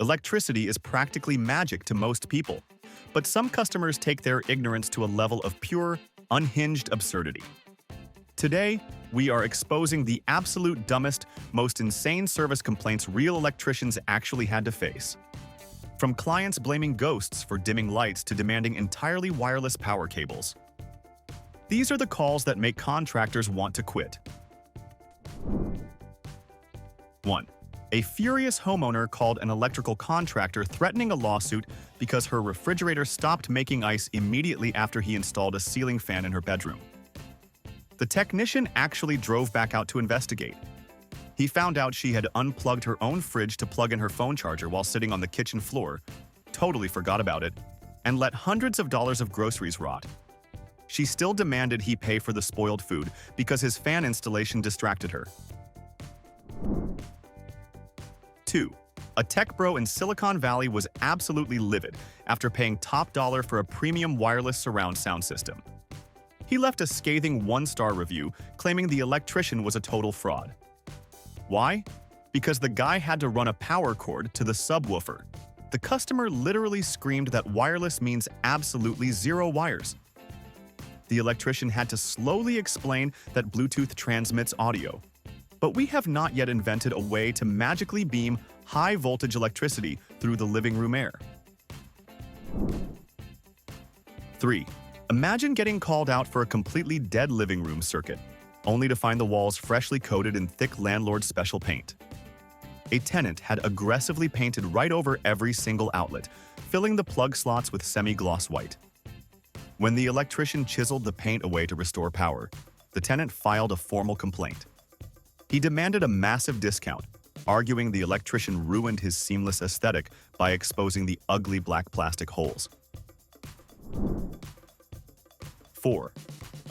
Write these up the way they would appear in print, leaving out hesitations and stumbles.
Electricity is practically magic to most people, but some customers take their ignorance to a level of pure, unhinged absurdity. Today, we are exposing the absolute dumbest, most insane service complaints real electricians actually had to face. From clients blaming ghosts for dimming lights to demanding entirely wireless power cables. These are the calls that make contractors want to quit. 1. A furious homeowner called an electrical contractor threatening a lawsuit because her refrigerator stopped making ice immediately after he installed a ceiling fan in her bedroom. The technician actually drove back out to investigate. He found out she had unplugged her own fridge to plug in her phone charger while sitting on the kitchen floor, totally forgot about it, and let hundreds of dollars of groceries rot. She still demanded he pay for the spoiled food because his fan installation distracted her. 2. A tech bro in Silicon Valley was absolutely livid after paying top dollar for a premium wireless surround sound system. He left a scathing 1-star review claiming the electrician was a total fraud. Why? Because the guy had to run a power cord to the subwoofer. The customer literally screamed that wireless means absolutely zero wires. The electrician had to slowly explain that Bluetooth transmits audio. But we have not yet invented a way to magically beam high-voltage electricity through the living room air. 3. Imagine getting called out for a completely dead living room circuit, only to find the walls freshly coated in thick landlord special paint. A tenant had aggressively painted right over every single outlet, filling the plug slots with semi-gloss white. When the electrician chiseled the paint away to restore power, the tenant filed a formal complaint. He demanded a massive discount, arguing the electrician ruined his seamless aesthetic by exposing the ugly black plastic holes. 4.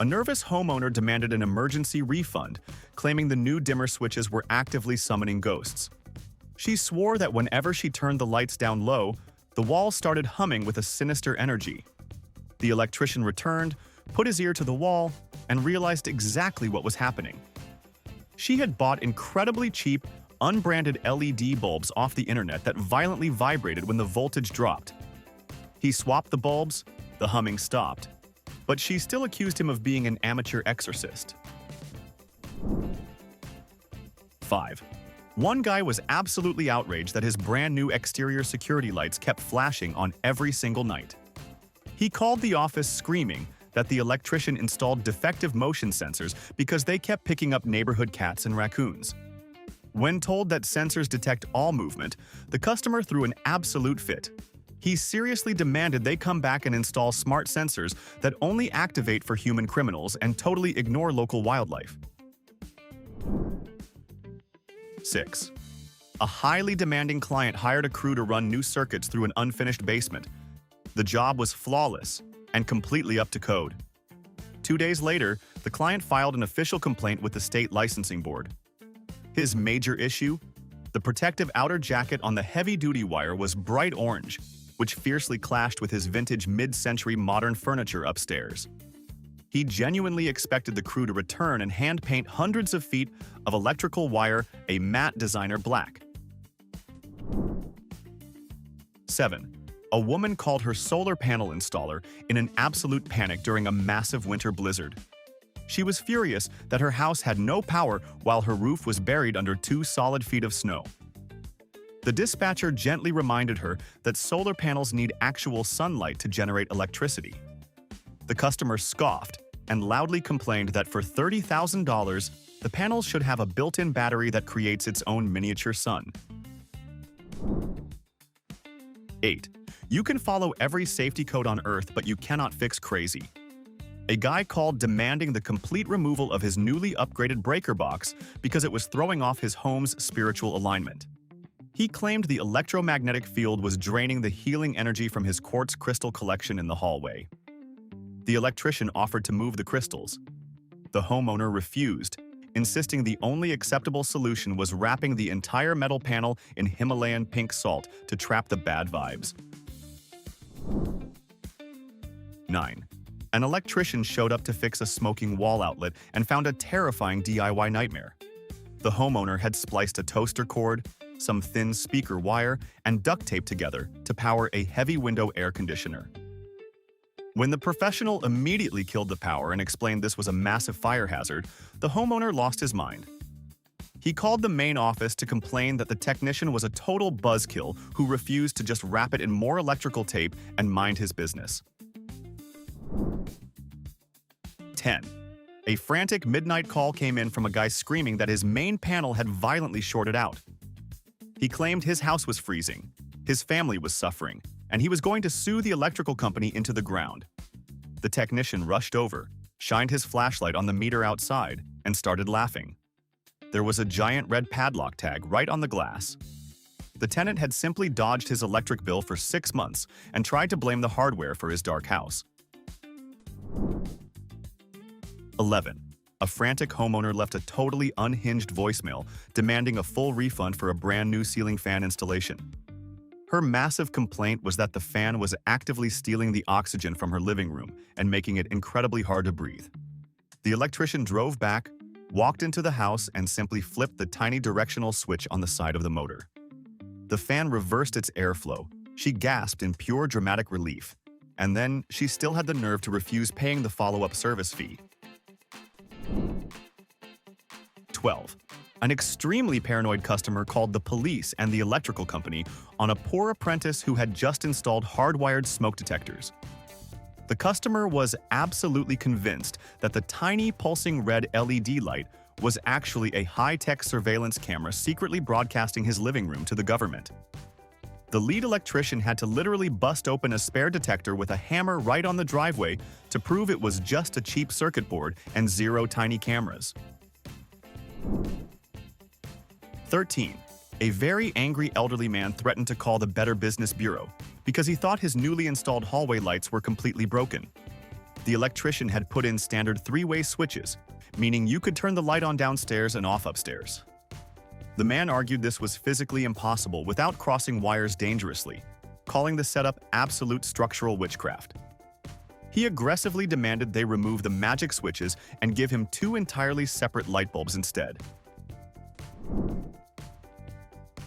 A nervous homeowner demanded an emergency refund, claiming the new dimmer switches were actively summoning ghosts. She swore that whenever she turned the lights down low, the walls started humming with a sinister energy. The electrician returned, put his ear to the wall, and realized exactly what was happening. She had bought incredibly cheap, unbranded LED bulbs off the internet that violently vibrated when the voltage dropped. He swapped the bulbs, the humming stopped, but she still accused him of being an amateur exorcist. 5. One guy was absolutely outraged that his brand new exterior security lights kept flashing on every single night. He called the office screaming that the electrician installed defective motion sensors because they kept picking up neighborhood cats and raccoons. When told that sensors detect all movement, the customer threw an absolute fit. He seriously demanded they come back and install smart sensors that only activate for human criminals and totally ignore local wildlife. 6. A highly demanding client hired a crew to run new circuits through an unfinished basement. The job was flawless and completely up to code. 2 days later, the client filed an official complaint with the state licensing board. His major issue? The protective outer jacket on the heavy-duty wire was bright orange, which fiercely clashed with his vintage mid-century modern furniture upstairs. He genuinely expected the crew to return and hand-paint hundreds of feet of electrical wire a matte designer black. 7. A woman called her solar panel installer in an absolute panic during a massive winter blizzard. She was furious that her house had no power while her roof was buried under 2 solid feet of snow. The dispatcher gently reminded her that solar panels need actual sunlight to generate electricity. The customer scoffed and loudly complained that for $30,000, the panels should have a built-in battery that creates its own miniature sun. 8. You can follow every safety code on Earth, but you cannot fix crazy. A guy called demanding the complete removal of his newly upgraded breaker box because it was throwing off his home's spiritual alignment. He claimed the electromagnetic field was draining the healing energy from his quartz crystal collection in the hallway. The electrician offered to move the crystals. The homeowner refused, insisting the only acceptable solution was wrapping the entire metal panel in Himalayan pink salt to trap the bad vibes. 9. An electrician showed up to fix a smoking wall outlet and found a terrifying DIY nightmare. The homeowner had spliced a toaster cord, some thin speaker wire, and duct tape together to power a heavy window air conditioner. When the professional immediately killed the power and explained this was a massive fire hazard, the homeowner lost his mind. He called the main office to complain that the technician was a total buzzkill who refused to just wrap it in more electrical tape and mind his business. 10. A frantic midnight call came in from a guy screaming that his main panel had violently shorted out. He claimed his house was freezing, his family was suffering, and he was going to sue the electrical company into the ground. The technician rushed over, shined his flashlight on the meter outside, and started laughing. There was a giant red padlock tag right on the glass. The tenant had simply dodged his electric bill for 6 months and tried to blame the hardware for his dark house. 11. A frantic homeowner left a totally unhinged voicemail demanding a full refund for a brand new ceiling fan installation. Her massive complaint was that the fan was actively stealing the oxygen from her living room and making it incredibly hard to breathe. The electrician drove back, walked into the house, and simply flipped the tiny directional switch on the side of the motor. The fan reversed its airflow. She gasped in pure dramatic relief. And then she still had the nerve to refuse paying the follow-up service fee. 12. An extremely paranoid customer called the police and the electrical company on a poor apprentice who had just installed hardwired smoke detectors. The customer was absolutely convinced that the tiny pulsing red LED light was actually a high-tech surveillance camera secretly broadcasting his living room to the government. The lead electrician had to literally bust open a spare detector with a hammer right on the driveway to prove it was just a cheap circuit board and 0 tiny cameras. 13. A very angry elderly man threatened to call the Better Business Bureau because he thought his newly installed hallway lights were completely broken. The electrician had put in standard 3-way switches, meaning you could turn the light on downstairs and off upstairs. The man argued this was physically impossible without crossing wires dangerously, calling the setup absolute structural witchcraft. He aggressively demanded they remove the magic switches and give him 2 entirely separate light bulbs instead.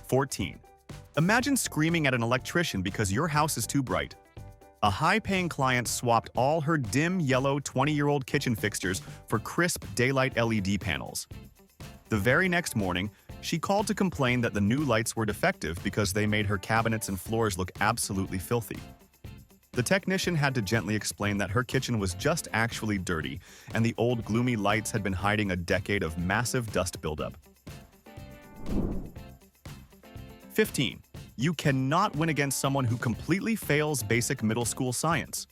14. Imagine screaming at an electrician because your house is too bright. A high-paying client swapped all her dim yellow 20-year-old kitchen fixtures for crisp daylight LED panels. The very next morning, she called to complain that the new lights were defective because they made her cabinets and floors look absolutely filthy. The technician had to gently explain that her kitchen was just actually dirty, and the old gloomy lights had been hiding a decade of massive dust buildup. 15. You cannot win against someone who completely fails basic middle school science.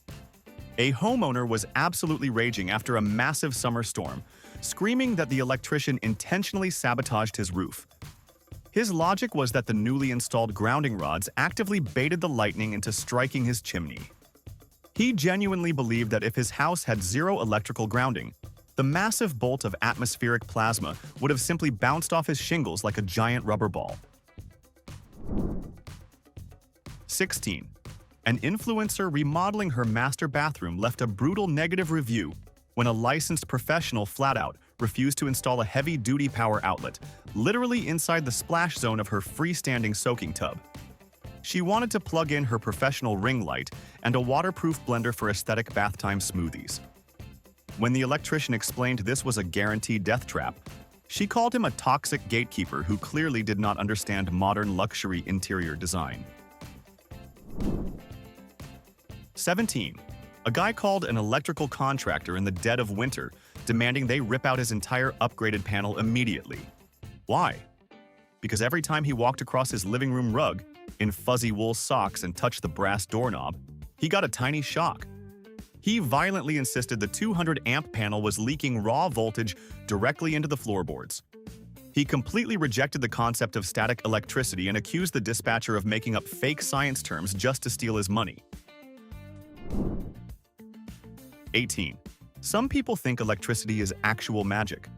A homeowner was absolutely raging after a massive summer storm, screaming that the electrician intentionally sabotaged his roof. His logic was that the newly installed grounding rods actively baited the lightning into striking his chimney. He genuinely believed that if his house had 0 electrical grounding, the massive bolt of atmospheric plasma would have simply bounced off his shingles like a giant rubber ball. 16. An influencer remodeling her master bathroom left a brutal negative review when a licensed professional flat-out refused to install a heavy-duty power outlet, literally inside the splash zone of her freestanding soaking tub. She wanted to plug in her professional ring light and a waterproof blender for aesthetic bath time smoothies. When the electrician explained this was a guaranteed death trap, she called him a toxic gatekeeper who clearly did not understand modern luxury interior design. 17. A guy called an electrical contractor in the dead of winter, demanding they rip out his entire upgraded panel immediately. Why? Because every time he walked across his living room rug, in fuzzy wool socks and touched the brass doorknob, he got a tiny shock. He violently insisted the 200-amp panel was leaking raw voltage directly into the floorboards. He completely rejected the concept of static electricity and accused the dispatcher of making up fake science terms just to steal his money. 18. Some people think electricity is actual magic.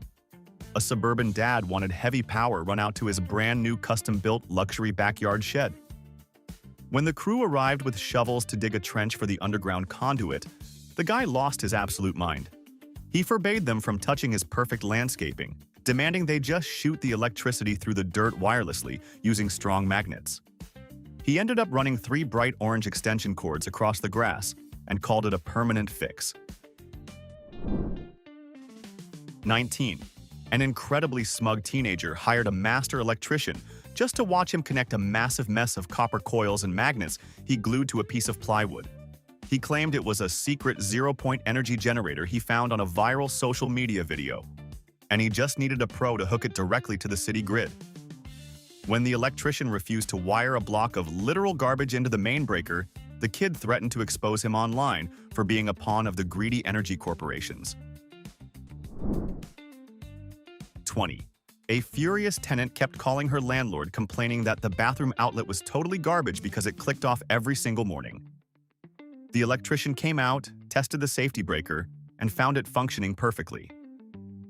A suburban dad wanted heavy power run out to his brand new custom-built luxury backyard shed. When the crew arrived with shovels to dig a trench for the underground conduit, the guy lost his absolute mind. He forbade them from touching his perfect landscaping, demanding they just shoot the electricity through the dirt wirelessly using strong magnets. He ended up running 3 bright orange extension cords across the grass and called it a permanent fix. 19. An incredibly smug teenager hired a master electrician just to watch him connect a massive mess of copper coils and magnets he glued to a piece of plywood. He claimed it was a secret zero-point energy generator he found on a viral social media video, and he just needed a pro to hook it directly to the city grid. When the electrician refused to wire a block of literal garbage into the main breaker, the kid threatened to expose him online for being a pawn of the greedy energy corporations. 20. A furious tenant kept calling her landlord complaining that the bathroom outlet was totally garbage because it clicked off every single morning. The electrician came out, tested the safety breaker, and found it functioning perfectly.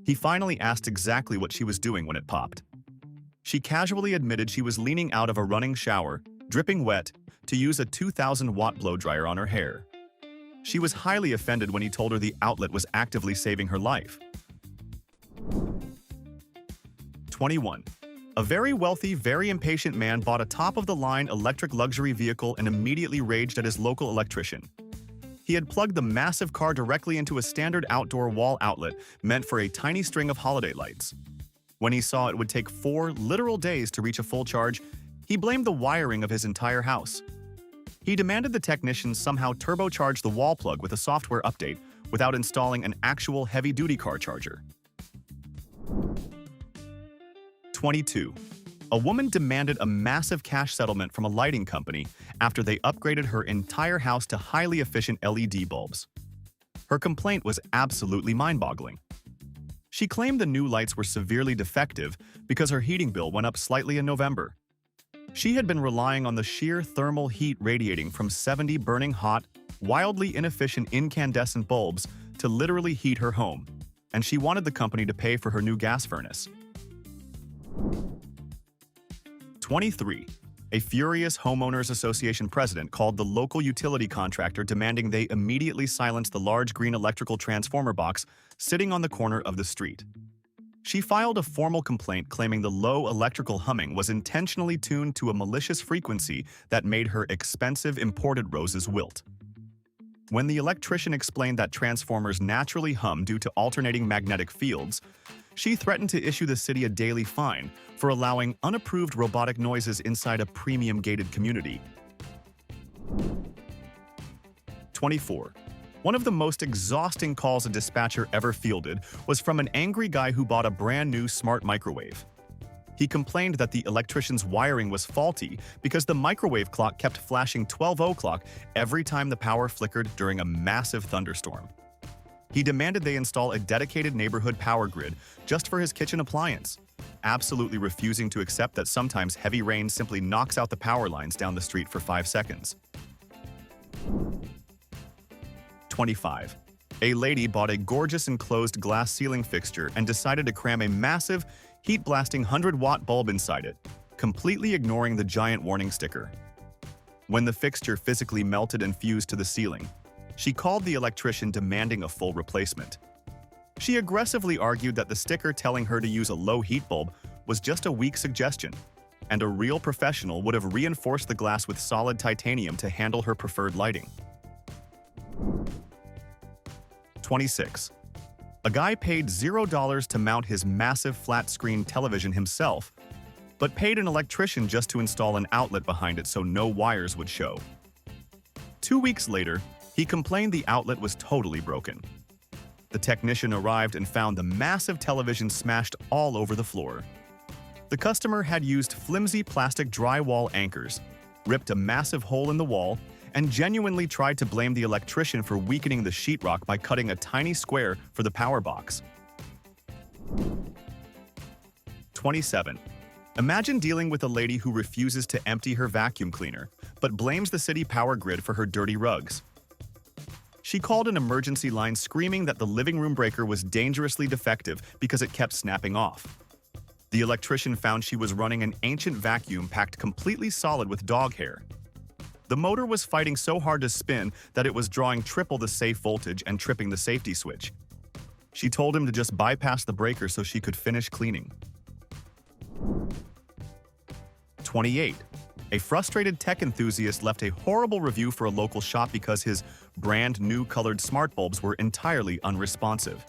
He finally asked exactly what she was doing when it popped. She casually admitted she was leaning out of a running shower, dripping wet, to use a 2,000-watt blow dryer on her hair. She was highly offended when he told her the outlet was actively saving her life. 21. A very wealthy, very impatient man bought a top-of-the-line electric luxury vehicle and immediately raged at his local electrician. He had plugged the massive car directly into a standard outdoor wall outlet meant for a tiny string of holiday lights. When he saw it would take 4 literal days to reach a full charge, he blamed the wiring of his entire house. He demanded the technicians somehow turbocharge the wall plug with a software update without installing an actual heavy-duty car charger. 22. A woman demanded a massive cash settlement from a lighting company after they upgraded her entire house to highly efficient LED bulbs. Her complaint was absolutely mind-boggling. She claimed the new lights were severely defective because her heating bill went up slightly in November. She had been relying on the sheer thermal heat radiating from 70 burning hot, wildly inefficient incandescent bulbs to literally heat her home, and she wanted the company to pay for her new gas furnace. 23. A furious homeowners association president called the local utility contractor demanding they immediately silence the large green electrical transformer box sitting on the corner of the street. She filed a formal complaint claiming the low electrical humming was intentionally tuned to a malicious frequency that made her expensive imported roses wilt. When the electrician explained that transformers naturally hum due to alternating magnetic fields, she threatened to issue the city a daily fine for allowing unapproved robotic noises inside a premium gated community. 24. One of the most exhausting calls a dispatcher ever fielded was from an angry guy who bought a brand new smart microwave. He complained that the electrician's wiring was faulty because the microwave clock kept flashing 12 o'clock every time the power flickered during a massive thunderstorm. He demanded they install a dedicated neighborhood power grid just for his kitchen appliance, absolutely refusing to accept that sometimes heavy rain simply knocks out the power lines down the street for 5 seconds. 25. A lady bought a gorgeous enclosed glass ceiling fixture and decided to cram a massive, heat-blasting 100-watt bulb inside it, completely ignoring the giant warning sticker. When the fixture physically melted and fused to the ceiling, she called the electrician demanding a full replacement. She aggressively argued that the sticker telling her to use a low heat bulb was just a weak suggestion, and a real professional would have reinforced the glass with solid titanium to handle her preferred lighting. 26. A guy paid $0 to mount his massive flat-screen television himself, but paid an electrician just to install an outlet behind it so no wires would show. 2 weeks later, he complained the outlet was totally broken. The technician arrived and found the massive television smashed all over the floor. The customer had used flimsy plastic drywall anchors, ripped a massive hole in the wall, and genuinely tried to blame the electrician for weakening the sheetrock by cutting a tiny square for the power box. 27. Imagine dealing with a lady who refuses to empty her vacuum cleaner, but blames the city power grid for her dirty rugs. She called an emergency line screaming that the living room breaker was dangerously defective because it kept snapping off. The electrician found she was running an ancient vacuum packed completely solid with dog hair. The motor was fighting so hard to spin that it was drawing triple the safe voltage and tripping the safety switch. She told him to just bypass the breaker so she could finish cleaning. 28. A frustrated tech enthusiast left a horrible review for a local shop because his brand new colored smart bulbs were entirely unresponsive.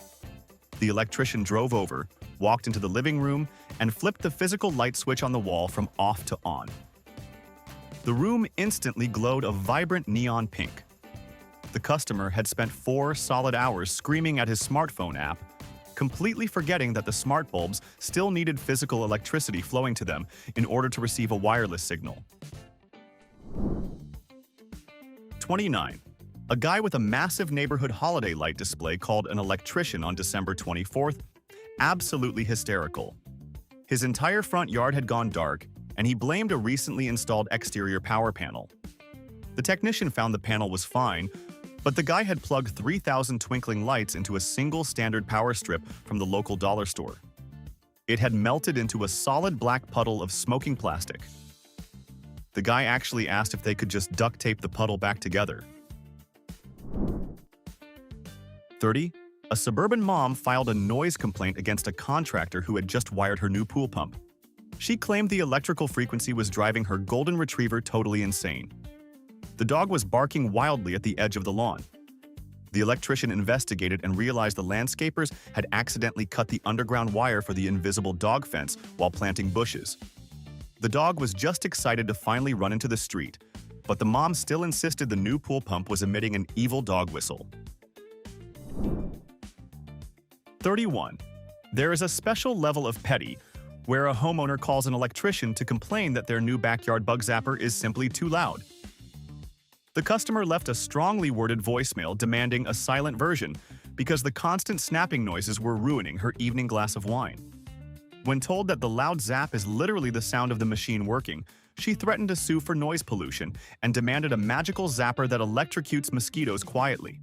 The electrician drove over, walked into the living room, and flipped the physical light switch on the wall from off to on. The room instantly glowed a vibrant neon pink. The customer had spent 4 solid hours screaming at his smartphone app, completely forgetting that the smart bulbs still needed physical electricity flowing to them in order to receive a wireless signal. 29. A guy with a massive neighborhood holiday light display called an electrician on December 24th, absolutely hysterical. His entire front yard had gone dark, and he blamed a recently installed exterior power panel. The technician found the panel was fine, but the guy had plugged 3,000 twinkling lights into a single standard power strip from the local dollar store. It had melted into a solid black puddle of smoking plastic. The guy actually asked if they could just duct tape the puddle back together. 30. A suburban mom filed a noise complaint against a contractor who had just wired her new pool pump. She claimed the electrical frequency was driving her golden retriever totally insane. The dog was barking wildly at the edge of the lawn. The electrician investigated and realized the landscapers had accidentally cut the underground wire for the invisible dog fence while planting bushes. The dog was just excited to finally run into the street, but the mom still insisted the new pool pump was emitting an evil dog whistle. 31. There is a special level of petty where a homeowner calls an electrician to complain that their new backyard bug zapper is simply too loud. The customer left a strongly worded voicemail demanding a silent version because the constant snapping noises were ruining her evening glass of wine. When told that the loud zap is literally the sound of the machine working, she threatened to sue for noise pollution and demanded a magical zapper that electrocutes mosquitoes quietly.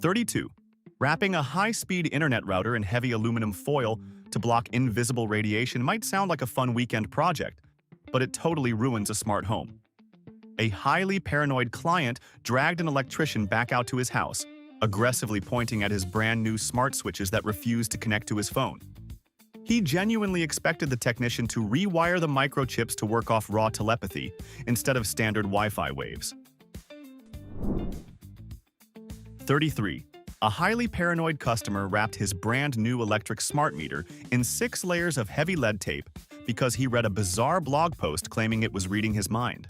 32. Wrapping a high-speed internet router in heavy aluminum foil to block invisible radiation might sound like a fun weekend project, but it totally ruins a smart home. A highly paranoid client dragged an electrician back out to his house, aggressively pointing at his brand new smart switches that refused to connect to his phone. He genuinely expected the technician to rewire the microchips to work off raw telepathy instead of standard Wi-Fi waves. 33. A highly paranoid customer wrapped his brand new electric smart meter in 6 layers of heavy lead tape because he read a bizarre blog post claiming it was reading his mind.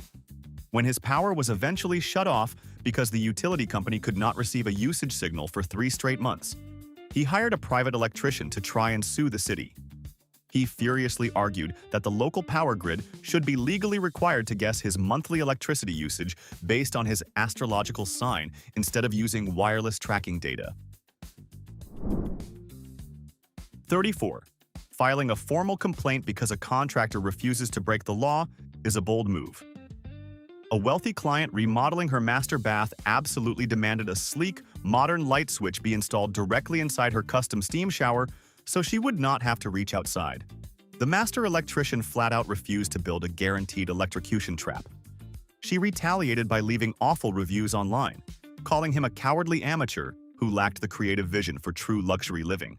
When his power was eventually shut off because the utility company could not receive a usage signal for 3 straight months, he hired a private electrician to try and sue the city. He furiously argued that the local power grid should be legally required to guess his monthly electricity usage based on his astrological sign instead of using wireless tracking data. 34. Filing a formal complaint because a contractor refuses to break the law is a bold move. A wealthy client remodeling her master bath absolutely demanded a sleek, modern light switch be installed directly inside her custom steam shower so she would not have to reach outside. The master electrician flat out refused to build a guaranteed electrocution trap. She retaliated by leaving awful reviews online, calling him a cowardly amateur who lacked the creative vision for true luxury living.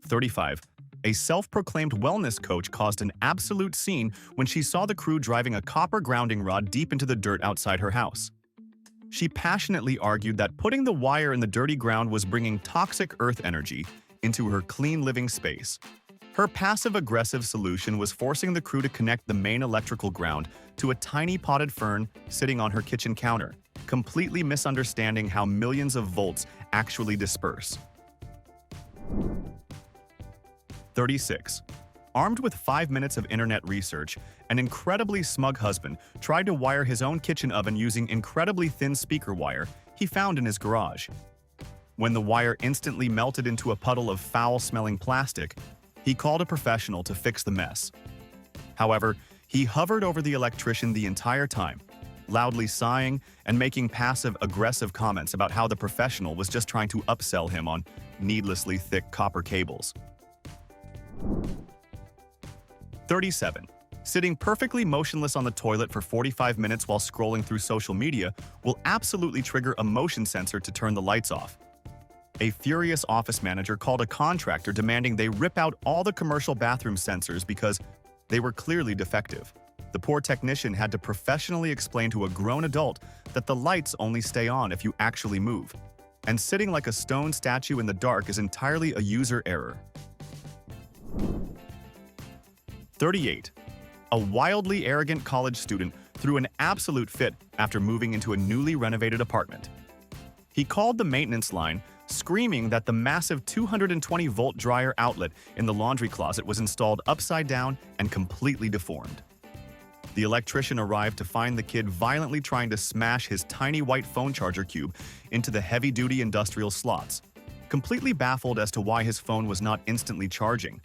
35. A self-proclaimed wellness coach caused an absolute scene when she saw the crew driving a copper grounding rod deep into the dirt outside her house. She passionately argued that putting the wire in the dirty ground was bringing toxic earth energy into her clean living space. Her passive-aggressive solution was forcing the crew to connect the main electrical ground to a tiny potted fern sitting on her kitchen counter, completely misunderstanding how millions of volts actually disperse. 36. Armed with 5 minutes of internet research, an incredibly smug husband tried to wire his own kitchen oven using incredibly thin speaker wire he found in his garage. When the wire instantly melted into a puddle of foul-smelling plastic, he called a professional to fix the mess. However, he hovered over the electrician the entire time, loudly sighing and making passive-aggressive comments about how the professional was just trying to upsell him on needlessly thick copper cables. 37. Sitting perfectly motionless on the toilet for 45 minutes while scrolling through social media will absolutely trigger a motion sensor to turn the lights off. A furious office manager called a contractor demanding they rip out all the commercial bathroom sensors because they were clearly defective. The poor technician had to professionally explain to a grown adult that the lights only stay on if you actually move, and sitting like a stone statue in the dark is entirely a user error. 38. A wildly arrogant college student threw an absolute fit after moving into a newly renovated apartment. He called the maintenance line, screaming that the massive 220-volt dryer outlet in the laundry closet was installed upside down and completely deformed. The electrician arrived to find the kid violently trying to smash his tiny white phone charger cube into the heavy-duty industrial slots, completely baffled as to why his phone was not instantly charging.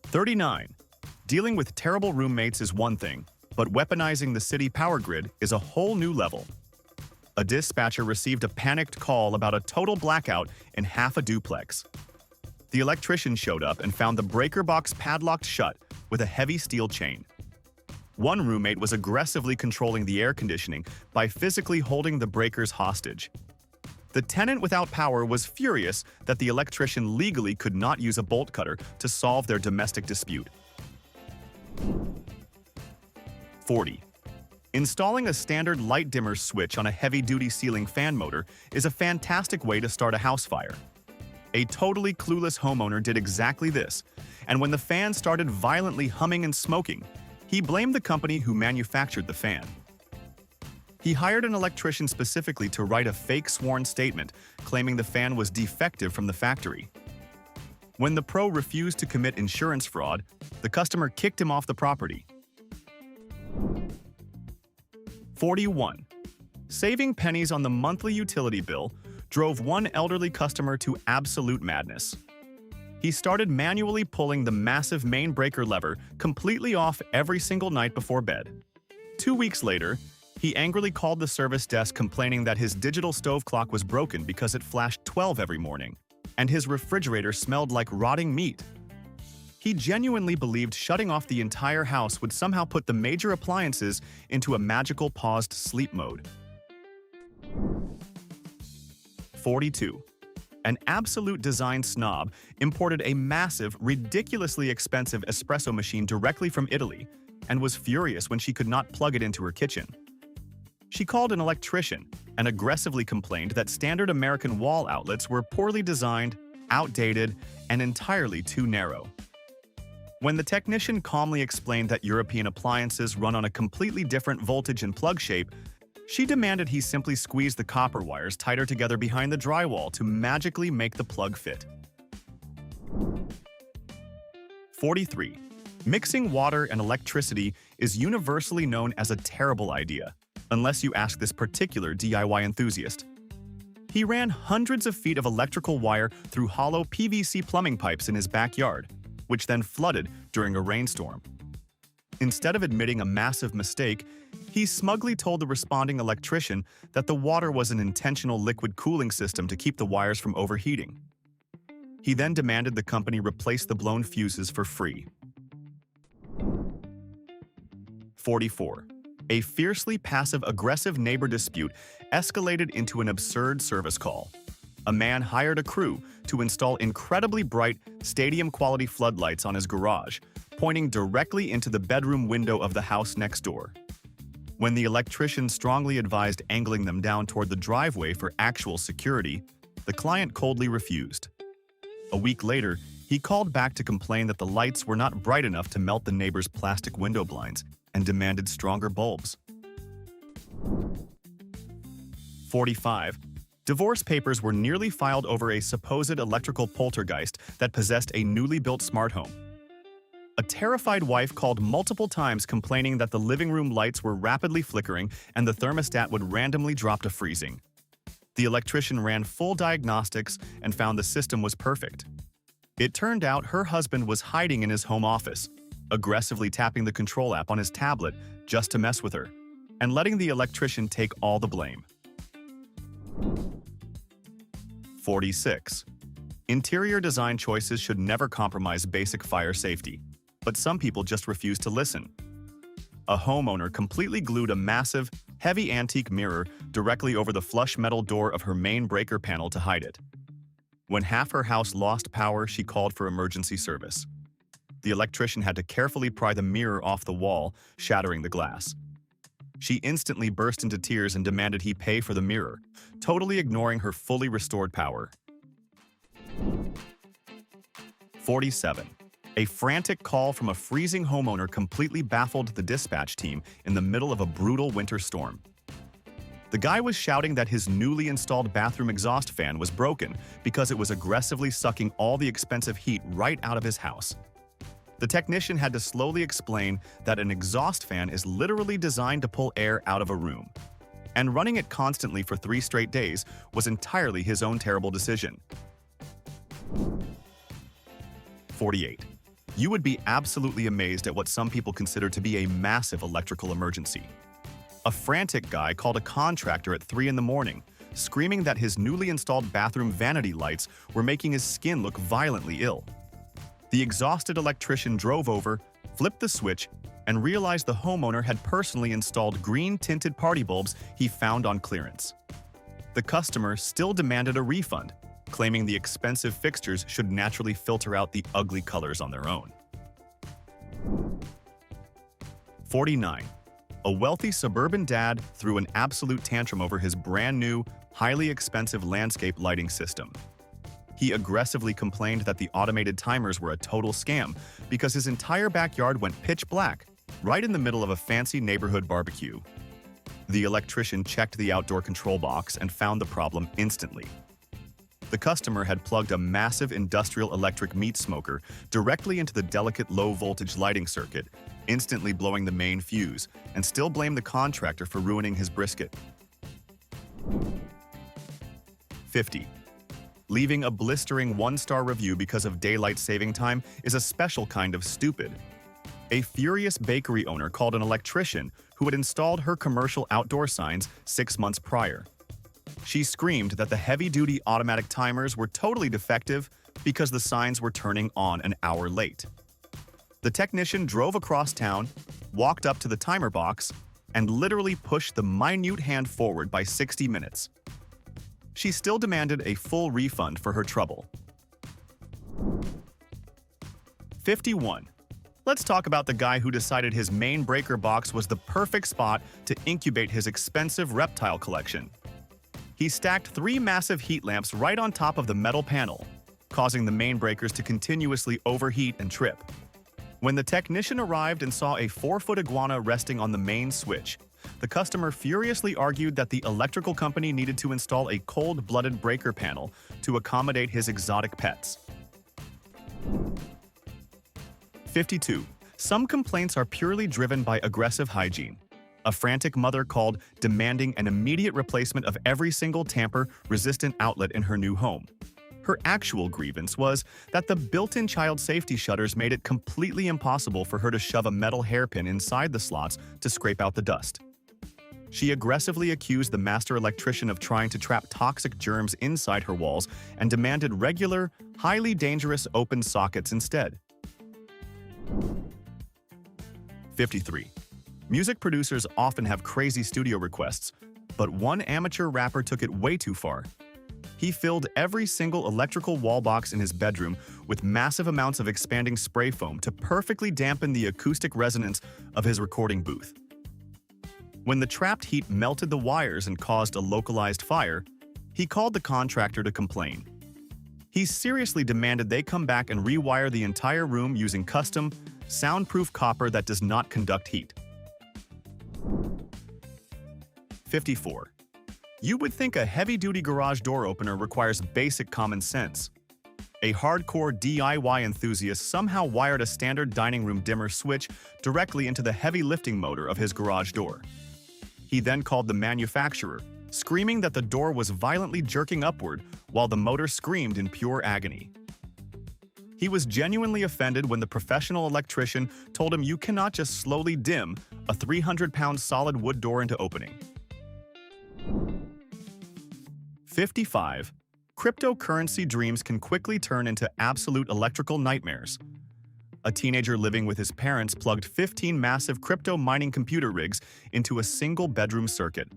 39. Dealing with terrible roommates is one thing, but weaponizing the city power grid is a whole new level. A dispatcher received a panicked call about a total blackout in half a duplex. The electrician showed up and found the breaker box padlocked shut with a heavy steel chain. One roommate was aggressively controlling the air conditioning by physically holding the breakers hostage. The tenant without power was furious that the electrician legally could not use a bolt cutter to solve their domestic dispute. 40. Installing a standard light dimmer switch on a heavy-duty ceiling fan motor is a fantastic way to start a house fire. A totally clueless homeowner did exactly this, and when the fan started violently humming and smoking, he blamed the company who manufactured the fan. He hired an electrician specifically to write a fake sworn statement claiming the fan was defective from the factory. When the pro refused to commit insurance fraud, the customer kicked him off the property. 41. Saving pennies on the monthly utility bill drove one elderly customer to absolute madness. He started manually pulling the massive main breaker lever completely off every single night before bed. 2 weeks later, he angrily called the service desk complaining that his digital stove clock was broken because it flashed 12 every morning, and his refrigerator smelled like rotting meat. He genuinely believed shutting off the entire house would somehow put the major appliances into a magical paused sleep mode. 42. An absolute design snob imported a massive, ridiculously expensive espresso machine directly from Italy and was furious when she could not plug it into her kitchen. She called an electrician and aggressively complained that standard American wall outlets were poorly designed, outdated, and entirely too narrow. When the technician calmly explained that European appliances run on a completely different voltage and plug shape, she demanded he simply squeeze the copper wires tighter together behind the drywall to magically make the plug fit. 43. Mixing water and electricity is universally known as a terrible idea, unless you ask this particular DIY enthusiast. He ran hundreds of feet of electrical wire through hollow PVC plumbing pipes in his backyard, which then flooded during a rainstorm. Instead of admitting a massive mistake, he smugly told the responding electrician that the water was an intentional liquid cooling system to keep the wires from overheating. He then demanded the company replace the blown fuses for free. 44. A fiercely passive-aggressive neighbor dispute escalated into an absurd service call. A man hired a crew to install incredibly bright, stadium-quality floodlights on his garage, pointing directly into the bedroom window of the house next door. When the electrician strongly advised angling them down toward the driveway for actual security, the client coldly refused. A week later, he called back to complain that the lights were not bright enough to melt the neighbor's plastic window blinds and demanded stronger bulbs. 45. Divorce papers were nearly filed over a supposed electrical poltergeist that possessed a newly built smart home. A terrified wife called multiple times complaining that the living room lights were rapidly flickering and the thermostat would randomly drop to freezing. The electrician ran full diagnostics and found the system was perfect. It turned out her husband was hiding in his home office, aggressively tapping the control app on his tablet just to mess with her, and letting the electrician take all the blame. 46. Interior design choices should never compromise basic fire safety, but some people just refuse to listen. A homeowner completely glued a massive, heavy antique mirror directly over the flush metal door of her main breaker panel to hide it. When half her house lost power, she called for emergency service. The electrician had to carefully pry the mirror off the wall, shattering the glass. She instantly burst into tears and demanded he pay for the mirror, totally ignoring her fully restored power. 47. A frantic call from a freezing homeowner completely baffled the dispatch team in the middle of a brutal winter storm. The guy was shouting that his newly installed bathroom exhaust fan was broken because it was aggressively sucking all the expensive heat right out of his house. The technician had to slowly explain that an exhaust fan is literally designed to pull air out of a room, and running it constantly for 3 straight days was entirely his own terrible decision. 48. You would be absolutely amazed at what some people consider to be a massive electrical emergency. A frantic guy called a contractor at 3 in the morning, screaming that his newly installed bathroom vanity lights were making his skin look violently ill. The exhausted electrician drove over, flipped the switch, and realized the homeowner had personally installed green-tinted party bulbs he found on clearance. The customer still demanded a refund, claiming the expensive fixtures should naturally filter out the ugly colors on their own. 49. A wealthy suburban dad threw an absolute tantrum over his brand-new, highly expensive landscape lighting system. He aggressively complained that the automated timers were a total scam because his entire backyard went pitch black, right in the middle of a fancy neighborhood barbecue. The electrician checked the outdoor control box and found the problem instantly. The customer had plugged a massive industrial electric meat smoker directly into the delicate low-voltage lighting circuit, instantly blowing the main fuse, and still blamed the contractor for ruining his brisket. 50. Leaving a blistering 1-star review because of daylight saving time is a special kind of stupid. A furious bakery owner called an electrician who had installed her commercial outdoor signs 6 months prior. She screamed that the heavy-duty automatic timers were totally defective because the signs were turning on an hour late. The technician drove across town, walked up to the timer box, and literally pushed the minute hand forward by 60 minutes. She still demanded a full refund for her trouble. 51. Let's talk about the guy who decided his main breaker box was the perfect spot to incubate his expensive reptile collection. He stacked 3 massive heat lamps right on top of the metal panel, causing the main breakers to continuously overheat and trip. When the technician arrived and saw a 4-foot iguana resting on the main switch, the customer furiously argued that the electrical company needed to install a cold-blooded breaker panel to accommodate his exotic pets. 52. Some complaints are purely driven by aggressive hygiene. A frantic mother called, demanding an immediate replacement of every single tamper-resistant outlet in her new home. Her actual grievance was that the built-in child safety shutters made it completely impossible for her to shove a metal hairpin inside the slots to scrape out the dust. She aggressively accused the master electrician of trying to trap toxic germs inside her walls and demanded regular, highly dangerous open sockets instead. 53. Music producers often have crazy studio requests, but one amateur rapper took it way too far. He filled every single electrical wall box in his bedroom with massive amounts of expanding spray foam to perfectly dampen the acoustic resonance of his recording booth. When the trapped heat melted the wires and caused a localized fire, he called the contractor to complain. He seriously demanded they come back and rewire the entire room using custom, soundproof copper that does not conduct heat. 54. You would think a heavy-duty garage door opener requires basic common sense. A hardcore DIY enthusiast somehow wired a standard dining room dimmer switch directly into the heavy lifting motor of his garage door. He then called the manufacturer, screaming that the door was violently jerking upward while the motor screamed in pure agony. He was genuinely offended when the professional electrician told him you cannot just slowly dim a 300-pound solid wood door into opening. 55. cryptocurrency dreams can quickly turn into absolute electrical nightmares. A teenager living with his parents plugged 15 massive crypto mining computer rigs into a single bedroom circuit.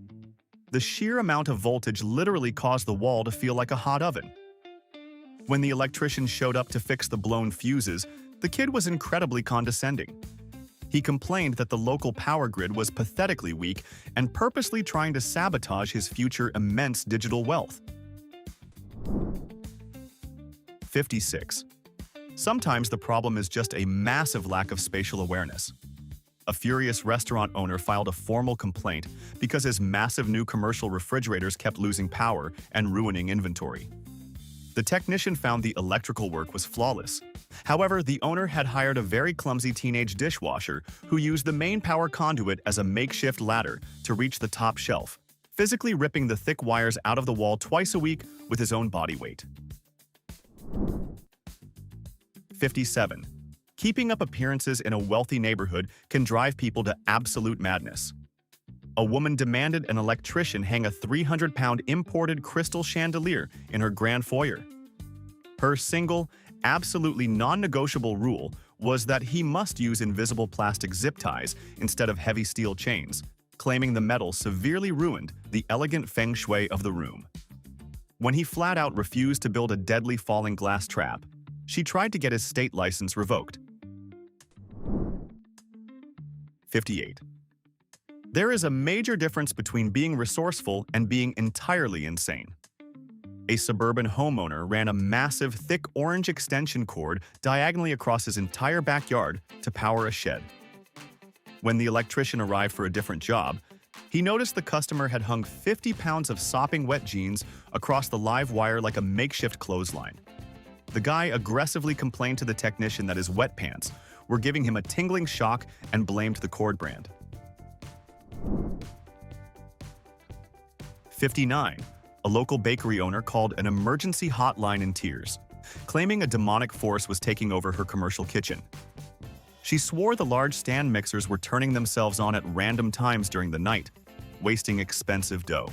The sheer amount of voltage literally caused the wall to feel like a hot oven. When the electrician showed up to fix the blown fuses, the kid was incredibly condescending. He complained that the local power grid was pathetically weak and purposely trying to sabotage his future immense digital wealth. 56. Sometimes the problem is just a massive lack of spatial awareness. A furious restaurant owner filed a formal complaint because his massive new commercial refrigerators kept losing power and ruining inventory. The technician found the electrical work was flawless. However, the owner had hired a very clumsy teenage dishwasher who used the main power conduit as a makeshift ladder to reach the top shelf, physically ripping the thick wires out of the wall twice a week with his own body weight. 57. Keeping up appearances in a wealthy neighborhood can drive people to absolute madness. A woman demanded an electrician hang a 300-pound imported crystal chandelier in her grand foyer. Her single, absolutely non-negotiable rule was that he must use invisible plastic zip ties instead of heavy steel chains, claiming the metal severely ruined the elegant feng shui of the room. When he flat out refused to build a deadly falling glass trap, she tried to get his state license revoked. 58. There is a major difference between being resourceful and being entirely insane. A suburban homeowner ran a massive, thick orange extension cord diagonally across his entire backyard to power a shed. When the electrician arrived for a different job, he noticed the customer had hung 50 pounds of sopping wet jeans across the live wire like a makeshift clothesline. The guy aggressively complained to the technician that his wet pants were giving him a tingling shock and blamed the cord brand. 59. A local bakery owner called an emergency hotline in tears, claiming a demonic force was taking over her commercial kitchen. She swore the large stand mixers were turning themselves on at random times during the night, wasting expensive dough.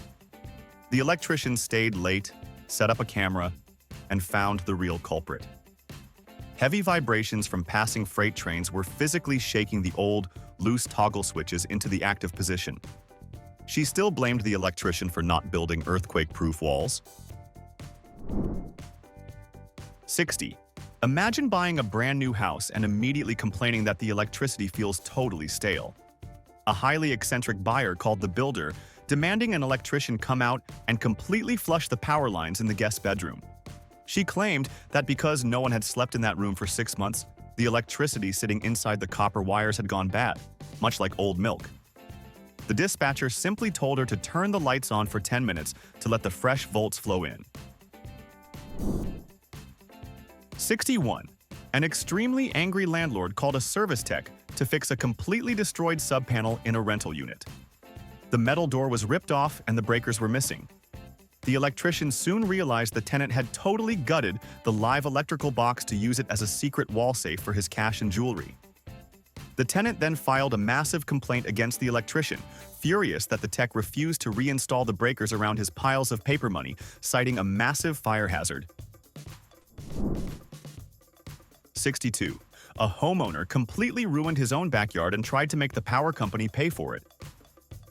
The electrician stayed late, set up a camera, and found the real culprit. Heavy vibrations from passing freight trains were physically shaking the old, loose toggle switches into the active position. She still blamed the electrician for not building earthquake-proof walls. 60. Imagine buying a brand new house and immediately complaining that the electricity feels totally stale. A highly eccentric buyer called the builder, demanding an electrician come out and completely flush the power lines in the guest bedroom. She claimed that because no one had slept in that room for 6 months, the electricity sitting inside the copper wires had gone bad, much like old milk. The dispatcher simply told her to turn the lights on for 10 minutes to let the fresh volts flow in. 61. An extremely angry landlord called a service tech to fix a completely destroyed subpanel in a rental unit. The metal door was ripped off and the breakers were missing. The electrician soon realized the tenant had totally gutted the live electrical box to use it as a secret wall safe for his cash and jewelry. The tenant then filed a massive complaint against the electrician, furious that the tech refused to reinstall the breakers around his piles of paper money, citing a massive fire hazard. 62. A homeowner completely ruined his own backyard and tried to make the power company pay for it.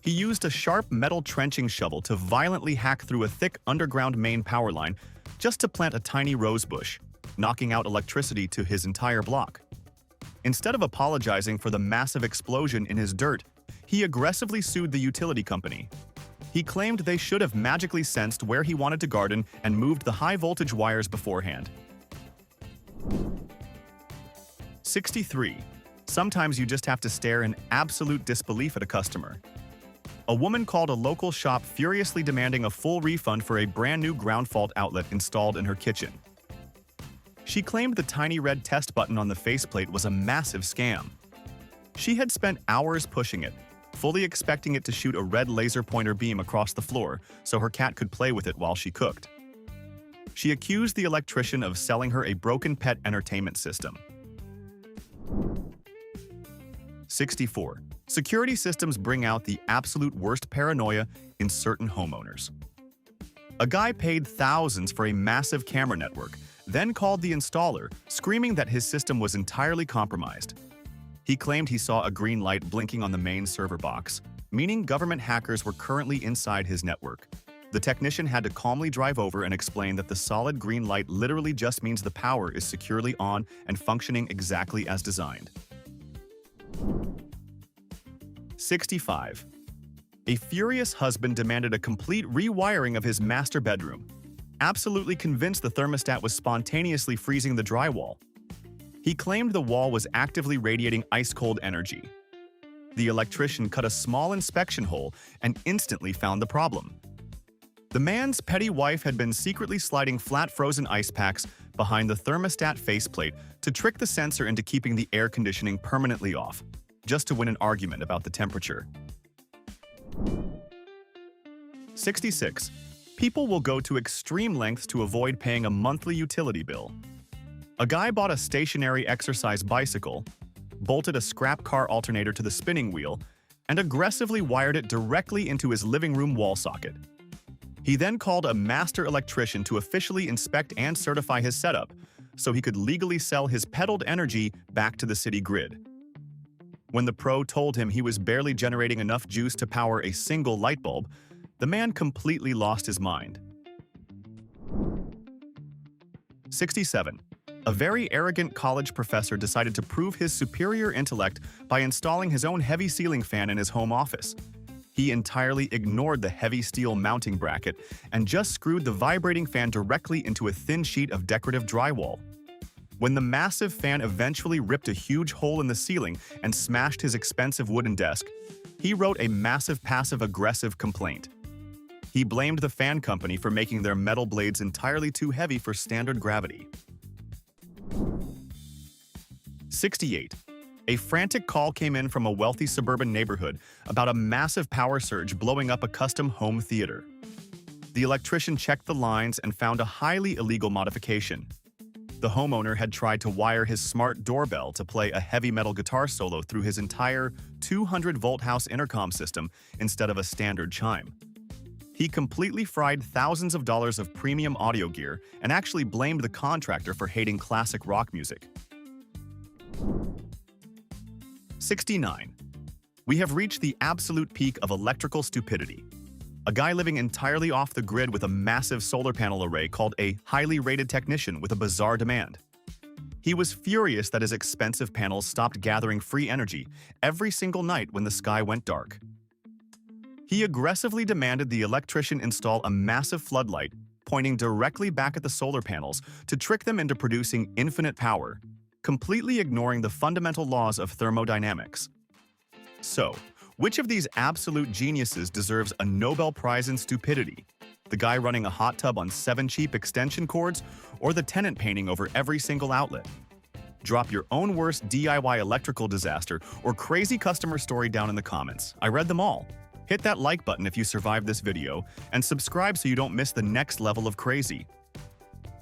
He used a sharp metal trenching shovel to violently hack through a thick underground main power line just to plant a tiny rose bush, knocking out electricity to his entire block. Instead of apologizing for the massive explosion in his dirt, he aggressively sued the utility company. He claimed they should have magically sensed where he wanted to garden and moved the high-voltage wires beforehand. 63. Sometimes you just have to stare in absolute disbelief at a customer. A woman called a local shop furiously demanding a full refund for a brand new ground fault outlet installed in her kitchen. She claimed the tiny red test button on the faceplate was a massive scam. She had spent hours pushing it, fully expecting it to shoot a red laser pointer beam across the floor so her cat could play with it while she cooked. She accused the electrician of selling her a broken pet entertainment system. 64. Security systems bring out the absolute worst paranoia in certain homeowners. A guy paid thousands for a massive camera network, then called the installer, screaming that his system was entirely compromised. He claimed he saw a green light blinking on the main server box, meaning government hackers were currently inside his network. The technician had to calmly drive over and explain that the solid green light literally just means the power is securely on and functioning exactly as designed. 65. A furious husband demanded a complete rewiring of his master bedroom, absolutely convinced the thermostat was spontaneously freezing the drywall. He claimed the wall was actively radiating ice-cold energy. The electrician cut a small inspection hole and instantly found the problem. The man's petty wife had been secretly sliding flat frozen ice packs behind the thermostat faceplate to trick the sensor into keeping the air conditioning permanently off, just to win an argument about the temperature. 66. People will go to extreme lengths to avoid paying a monthly utility bill. A guy bought a stationary exercise bicycle, bolted a scrap car alternator to the spinning wheel, and aggressively wired it directly into his living room wall socket. He then called a master electrician to officially inspect and certify his setup, so he could legally sell his peddled energy back to the city grid. When the pro told him he was barely generating enough juice to power a single light bulb, the man completely lost his mind. 67. A very arrogant college professor decided to prove his superior intellect by installing his own heavy ceiling fan in his home office. He entirely ignored the heavy steel mounting bracket and just screwed the vibrating fan directly into a thin sheet of decorative drywall. When the massive fan eventually ripped a huge hole in the ceiling and smashed his expensive wooden desk, he wrote a massive passive-aggressive complaint. He blamed the fan company for making their metal blades entirely too heavy for standard gravity. 68. A frantic call came in from a wealthy suburban neighborhood about a massive power surge blowing up a custom home theater. The electrician checked the lines and found a highly illegal modification. The homeowner had tried to wire his smart doorbell to play a heavy metal guitar solo through his entire 200-volt house intercom system instead of a standard chime. He completely fried thousands of dollars of premium audio gear and actually blamed the contractor for hating classic rock music. 69. We have reached the absolute peak of electrical stupidity. A guy living entirely off the grid with a massive solar panel array called a highly rated technician with a bizarre demand. He was furious that his expensive panels stopped gathering free energy every single night when the sky went dark. He aggressively demanded the electrician install a massive floodlight pointing directly back at the solar panels to trick them into producing infinite power, completely ignoring the fundamental laws of thermodynamics. So, which of these absolute geniuses deserves a Nobel Prize in stupidity? The guy running a hot tub on 7 cheap extension cords, or the tenant painting over every single outlet? Drop your own worst DIY electrical disaster or crazy customer story down in the comments. I read them all. Hit that like button if you survived this video, and subscribe so you don't miss the next level of crazy.